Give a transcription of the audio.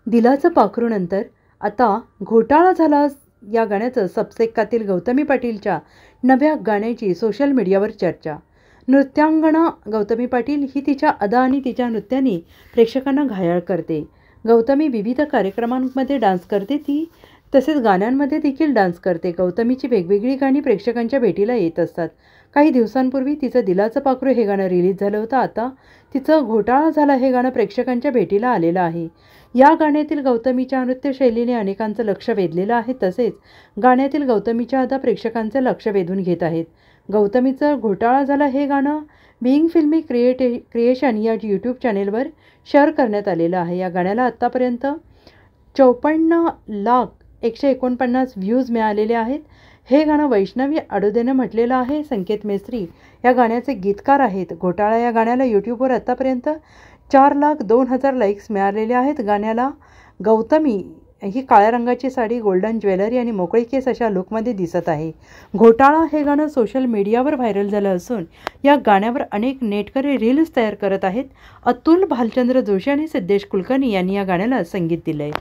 दिलाचं पाखरूनंतर आता घोटाळा झाला या गाण्याचं सबसेक्कातील गौतमी पाटीलच्या नव्या गाण्याची सोशल मीडियावर चर्चा। नृत्यांगना गौतमी पाटील ही तिच्या अदा आणि तिच्या नृत्याने प्रेक्षकांना घायाळ करते। गौतमी विविध कार्यक्रमांमध्ये डान्स करते, ती तसेच गाण्यांमध्ये देखील डान्स करते। गौतमीची वेगवेगळी गाणी प्रेक्षकांच्या भेटीला येत असतात। काही दिवसांपूर्वी तिचं दिलाचं पाखरू हे गाणं रिलीज झालं होतं। आता तिचं घोटाळा झाला हे गाणं प्रेक्षकांच्या भेटीला आलेलं आहे। या गाण्यातील गौतमीच्या नृत्यशैलीने अनेकांचं लक्ष वेधलेलं आहे, तसेच गाण्यातील गौतमीच्या अदा प्रेक्षकांचं लक्ष वेधून घेत आहेत। गौतमीचं घोटाळा झाला हे गाणं बिईंग फिल्मी क्रिएशन या यूट्यूब चॅनेलवर शेअर करण्यात आलेलं आहे। या गाण्याला आत्तापर्यंत 54,149,000 व्ह्यूज मिळालेले आहेत। हे गाणं वैष्णवी आडुदेनं म्हटलेलं आहे। संकेत मेस्त्री या गाण्याचे गीतकार आहेत। घोटाळा या गाण्याला यूट्यूबवर आत्तापर्यंत 4,02,000 लाईक्स मिळालेले आहेत। गाण्याला गौतमी ही काळ्या रंगाची साडी, गोल्डन ज्वेलरी आणि मोकळी केस अशा लुकमध्ये दिसत आहे। घोटाळा हे गाणं सोशल मीडियावर व्हायरल झालं असून या गाण्यावर अनेक नेटकरी रील्स तयार करत आहेत। अतुल भालचंद्र जोशी आणि सिद्धेश कुलकर्णी यांनी या गाण्याला संगीत दिलंय।